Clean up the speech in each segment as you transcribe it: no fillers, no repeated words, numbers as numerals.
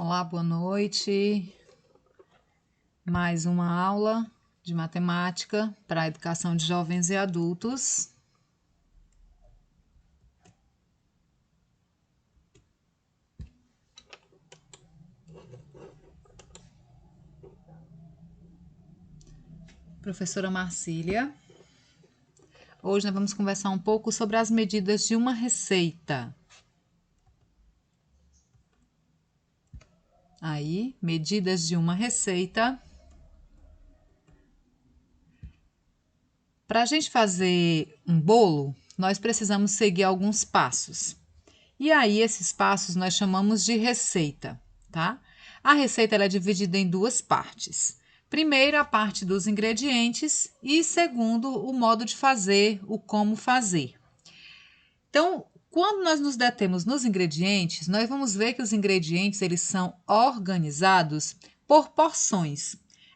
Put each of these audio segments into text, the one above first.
Olá, boa noite. Mais uma aula de matemática para a educação de jovens e adultos. Professora Marcília. Hoje nós vamos conversar um pouco sobre as medidas de uma receita. Aí, medidas de uma receita. Para a gente fazer um bolo, nós precisamos seguir alguns passos. E aí, esses passos nós chamamos de receita, tá? A receita ela é dividida em duas partes. Primeiro, a parte dos ingredientes e segundo, o modo de fazer, o como fazer. Então, quando nós nos detemos nos ingredientes, nós vamos ver que os ingredientes eles são organizados por porções.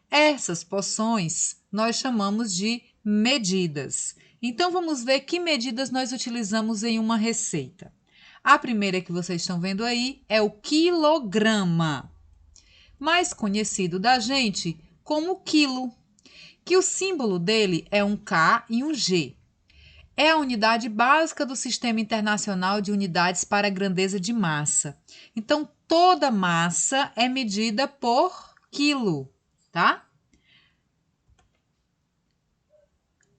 Essas porções nós chamamos de medidas. Então, vamos ver que medidas nós utilizamos em uma receita. A primeira que vocês estão vendo aí é o quilograma, mais conhecido da gente como quilo, que o símbolo dele é um K e um G. É a unidade básica do Sistema Internacional de Unidades para a Grandeza de Massa. Então, toda massa é medida por quilo, tá?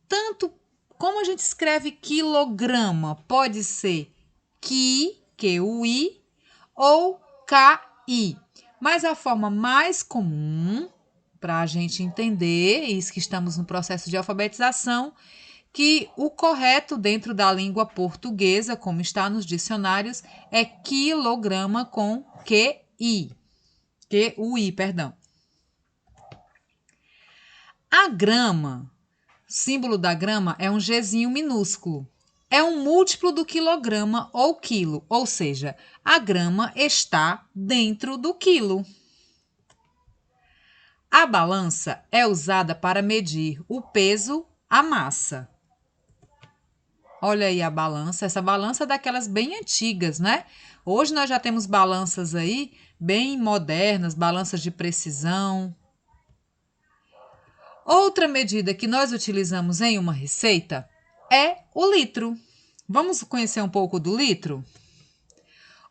Tanto como a gente escreve quilograma, pode ser Q-U-I, ou KI. Mas a forma mais comum para a gente entender, isso que estamos no processo de alfabetização, que o correto dentro da língua portuguesa, como está nos dicionários, é quilograma com QI. QUI, perdão. A grama, símbolo da grama é um Gzinho minúsculo. É um múltiplo do quilograma ou quilo, ou seja, a grama está dentro do quilo. A balança é usada para medir o peso, a massa. Olha aí a balança, essa balança é daquelas bem antigas, né? Hoje nós já temos balanças aí bem modernas, balanças de precisão. Outra medida que nós utilizamos em uma receita é o litro. Vamos conhecer um pouco do litro?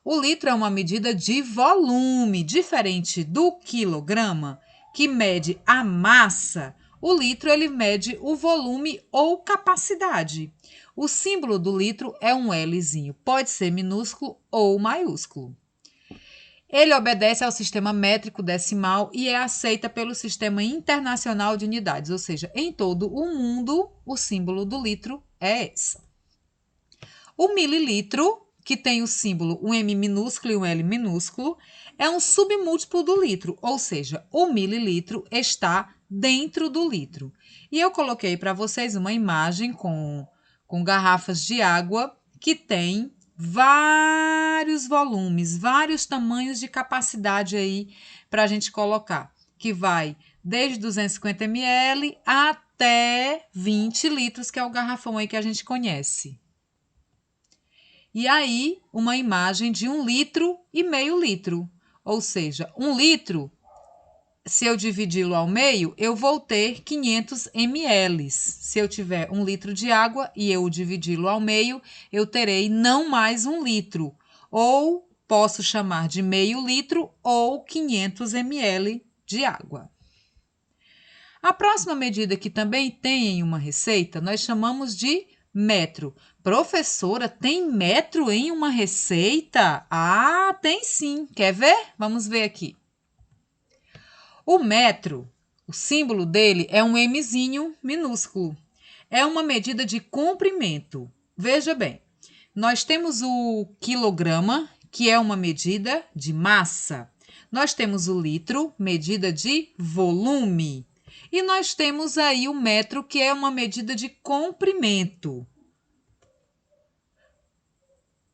O litro é uma medida de volume, diferente do quilograma, que mede a massa. O litro ele mede o volume ou capacidade. O símbolo do litro é um Lzinho, pode ser minúsculo ou maiúsculo. Ele obedece ao sistema métrico decimal e é aceita pelo Sistema Internacional de Unidades, ou seja, em todo o mundo, o símbolo do litro é esse. O mililitro, que tem o símbolo um M minúsculo e um L minúsculo, é um submúltiplo do litro, ou seja, o mililitro está dentro do litro. E eu coloquei para vocês uma imagem com garrafas de água que tem vários volumes, vários tamanhos de capacidade aí para a gente colocar, que vai desde 250 ml até 20 litros, que é o garrafão aí que a gente conhece. E aí, uma imagem de 1 litro e meio litro. Ou seja, 1 litro, se eu dividi-lo ao meio, eu vou ter 500 ml. Se eu tiver 1 litro de água e eu dividi-lo ao meio, eu terei não mais 1 litro. Ou posso chamar de meio litro ou 500 ml de água. A próxima medida que também tem em uma receita, nós chamamos de metro. Professora, tem metro em uma receita? Ah, tem sim. Quer ver? Vamos ver aqui. O metro, o símbolo dele é um Mzinho minúsculo. É uma medida de comprimento. Veja bem, nós temos o quilograma, que é uma medida de massa. Nós temos o litro, medida de volume. E nós temos aí o metro, que é uma medida de comprimento.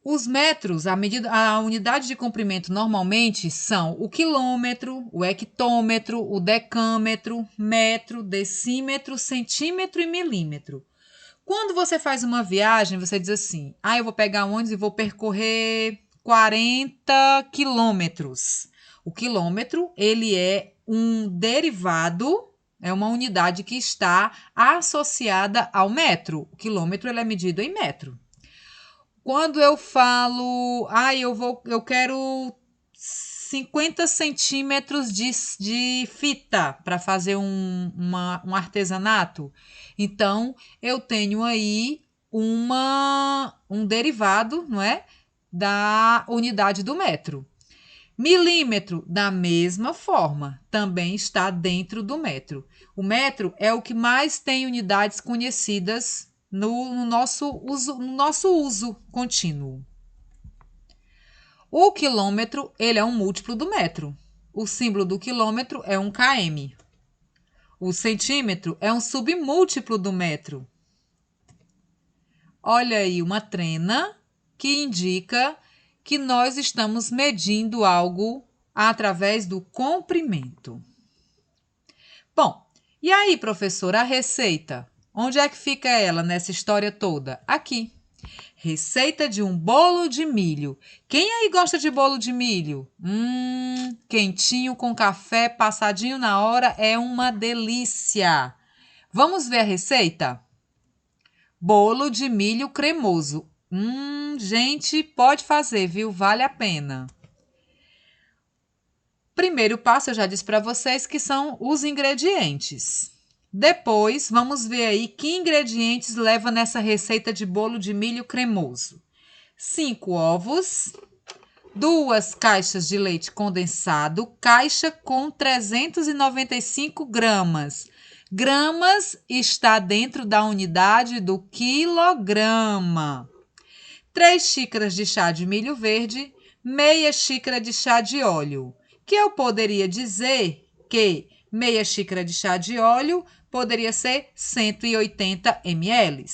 Os metros, a unidade de comprimento normalmente são o quilômetro, o hectômetro, o decâmetro, metro, decímetro, centímetro e milímetro. Quando você faz uma viagem, você diz assim, eu vou pegar ônibus e vou percorrer 40 quilômetros. O quilômetro, ele é um derivado, é uma unidade que está associada ao metro. O quilômetro, ele é medido em metro. Quando eu falo, eu quero 50 centímetros de fita para fazer um artesanato. Então, eu tenho aí um derivado, não é? Da unidade do metro. Milímetro, da mesma forma, também está dentro do metro. O metro é o que mais tem unidades conhecidas no nosso uso contínuo. O quilômetro, ele é um múltiplo do metro. O símbolo do quilômetro é um km. O centímetro é um submúltiplo do metro. Olha aí uma trena que indica que nós estamos medindo algo através do comprimento. Bom, e aí, professora, a receita? Onde é que fica ela nessa história toda? Aqui. Receita de um bolo de milho. Quem aí gosta de bolo de milho? Quentinho com café, passadinho na hora, é uma delícia. Vamos ver a receita? Bolo de milho cremoso. Gente, pode fazer, viu? Vale a pena. Primeiro passo, eu já disse para vocês que são os ingredientes. Depois, vamos ver aí que ingredientes leva nessa receita de bolo de milho cremoso. 5 ovos, 2 caixas de leite condensado, caixa com 395 gramas. Gramas está dentro da unidade do quilograma. 3 xícaras de chá de milho verde, meia xícara de chá de óleo. Que eu poderia dizer que meia xícara de chá de óleo poderia ser 180 ml.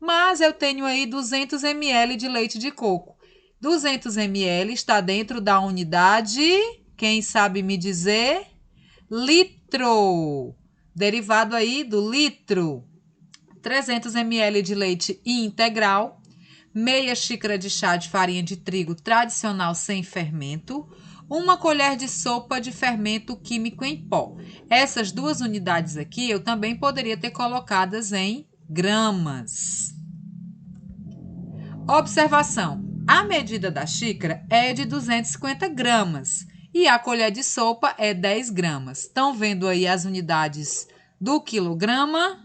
Mas eu tenho aí 200 ml de leite de coco. 200 ml está dentro da unidade, quem sabe me dizer? Litro. Derivado aí do litro. 300 ml de leite integral, meia xícara de chá de farinha de trigo tradicional sem fermento, 1 colher de sopa de fermento químico em pó. Essas 2 unidades aqui eu também poderia ter colocadas em gramas. Observação: a medida da xícara é de 250 gramas e a colher de sopa é 10 gramas. Estão vendo aí as unidades do quilograma?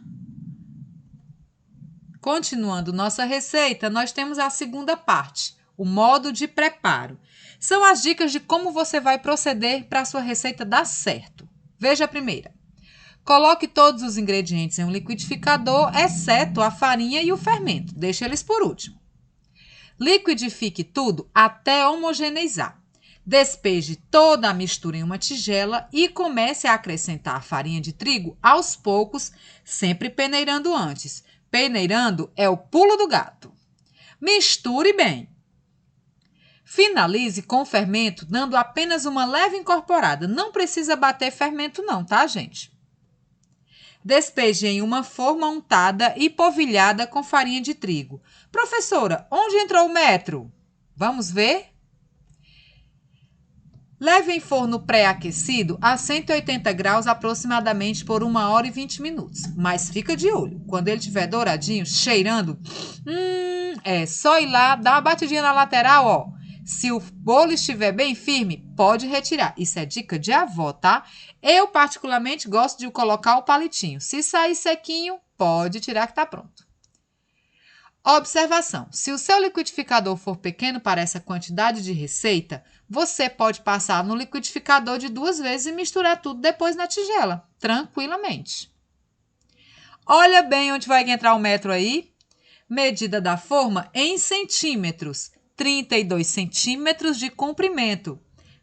Continuando nossa receita, nós temos a segunda parte, o modo de preparo. São as dicas de como você vai proceder para a sua receita dar certo. Veja a primeira. Coloque todos os ingredientes em um liquidificador, exceto a farinha e o fermento. Deixe eles por último. Liquidifique tudo até homogeneizar. Despeje toda a mistura em uma tigela e comece a acrescentar a farinha de trigo aos poucos, sempre peneirando antes. Peneirando é o pulo do gato. Misture bem. Finalize com o fermento, dando apenas uma leve incorporada. Não precisa bater fermento não, tá, gente? Despeje em uma forma untada e polvilhada com farinha de trigo. Professora, onde entrou o metro? Vamos ver? Leve em forno pré-aquecido a 180 graus aproximadamente por 1 hora e 20 minutos. Mas fica de olho. Quando ele estiver douradinho, cheirando, é só ir lá, dar uma batidinha na lateral, ó. Se o bolo estiver bem firme, pode retirar. Isso é dica de avó, tá? Eu, particularmente, gosto de colocar o palitinho. Se sair sequinho, pode tirar que tá pronto. Observação: se o seu liquidificador for pequeno para essa quantidade de receita, você pode passar no liquidificador de 2 vezes e misturar tudo depois na tigela, tranquilamente. Olha bem onde vai entrar o metro aí. Medida da forma em centímetros, 32 centímetros de comprimento,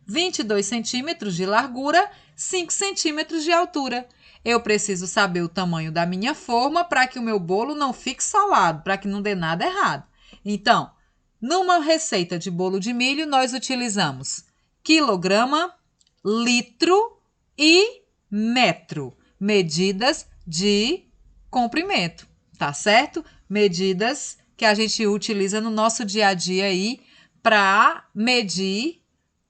22 centímetros de largura, 5 centímetros de altura. Eu preciso saber o tamanho da minha forma para que o meu bolo não fique salado, para que não dê nada errado. Então, numa receita de bolo de milho, nós utilizamos quilograma, litro e metro. Medidas de comprimento, tá certo? Medidas que a gente utiliza no nosso dia a dia aí para medir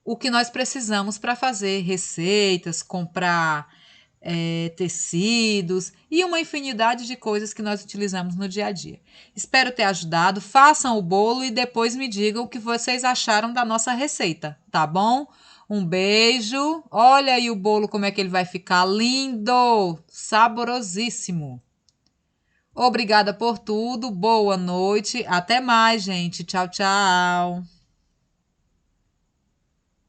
o que nós precisamos para fazer receitas, comprar tecidos e uma infinidade de coisas que nós utilizamos no dia a dia. Espero ter ajudado. Façam o bolo e depois me digam o que vocês acharam da nossa receita, tá bom? Um beijo. Olha aí o bolo como é que ele vai ficar lindo, saborosíssimo. Obrigada por tudo. Boa noite. Até mais, gente. Tchau, tchau.